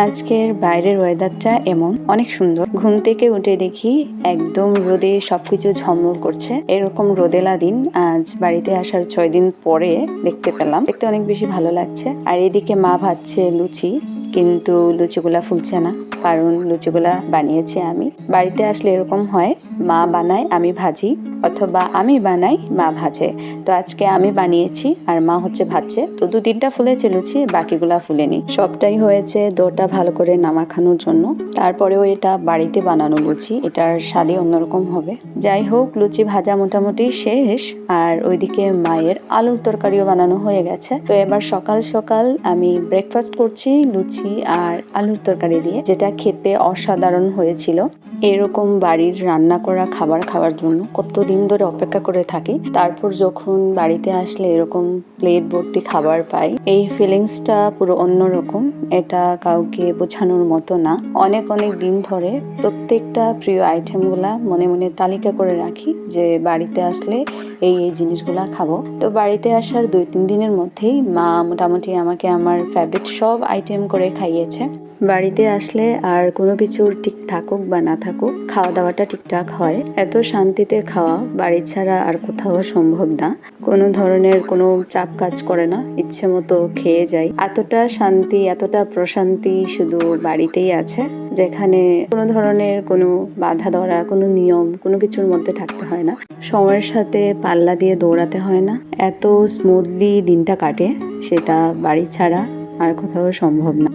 আজকের বাইরের ওয়েদারটা এমন অনেক সুন্দর। ঘুম থেকে উঠে দেখি একদম রোদে সবকিছু ঝলমল করছে। এরকম রোদেলা দিন আজ বাড়িতে আসার 6 দিন পরে দেখতে পেলাম। দেখতে অনেক বেশি ভালো লাগছে। আর এদিকে মা ভাজছে লুচি, কিন্তু লুচিগুলা ফুলছে না, কারণ লুচিগুলা বানিয়েছি আমি। বাড়িতে আসলে এরকম হয়, মা বানায় আমি ভাজি, অথবা আমি বানাই মা ভাজে। তো আজকে আমি বানিয়েছি আর মা হচ্ছে ভাজছে। তো 2-3টা ফুলেছে লুচি, বাকিগুলা ফুলেনি। সবটাই হয়েছে ডোটা ভালো করে নামাখানোর জন্য। তারপরেও এটা বাড়িতে বানানো লুচি, এটার স্বাদই অন্যরকম হবে। যাই হোক, লুচি ভাজা মোটামুটি শেষ। আর ওইদিকে মায়ের আলুর তরকারিও বানানো হয়ে গেছে। তো এবার সকাল সকাল আমি ব্রেকফাস্ট করছি লুচি আর আলুর তরকারি দিয়ে, যেটা খেতে অসাধারণ হয়েছিল। এরকম বাড়ির রান্না করা খাবার খাওয়ার জন্য কতদিন ধরে অপেক্ষা করে থাকি। তারপর যখন বাড়িতে আসলে এরকম প্লেট ভর্তি খাবার পাই, এই ফিলিংসটা পুরো অন্যরকম। এটা কাউকে বোঝানোর মতো না। অনেক অনেক দিন ধরে প্রত্যেকটা প্রিয় আইটেমগুলা মনে মনে তালিকা করে রাখি, যে বাড়িতে আসলে এই জিনিসগুলা খাবো। তো বাড়িতে আসার 2-3 দিনের মধ্যেই মা মোটামুটি আমাকে আমার ফেভারিট সব আইটেম করে খাইয়েছে। বাড়িতে আসলে আর কোনো কিছুর ঠিক থাকুক বা না থাকুক, খাওয়া দাওয়াটা ঠিকঠাক হয়। এত শান্তিতে খাওয়া বাড়ি ছাড়া আর কোথাও সম্ভব না। কোনো ধরনের কোনো চাপ কাজ করে না, ইচ্ছে মতো খেয়ে যাই। এতটা শান্তি, এতটা প্রশান্তি শুধু বাড়িতেই আছে, যেখানে কোনো ধরনের কোনো বাধা ধরা, কোনো নিয়ম, কোনো কিছুর মধ্যে থাকতে হয় না। সময়ের সাথে পাল্লা দিয়ে দৌড়াতে হয় না। এত স্মুথলি দিনটা কাটে, সেটা বাড়ি ছাড়া আর কোথাও সম্ভব না।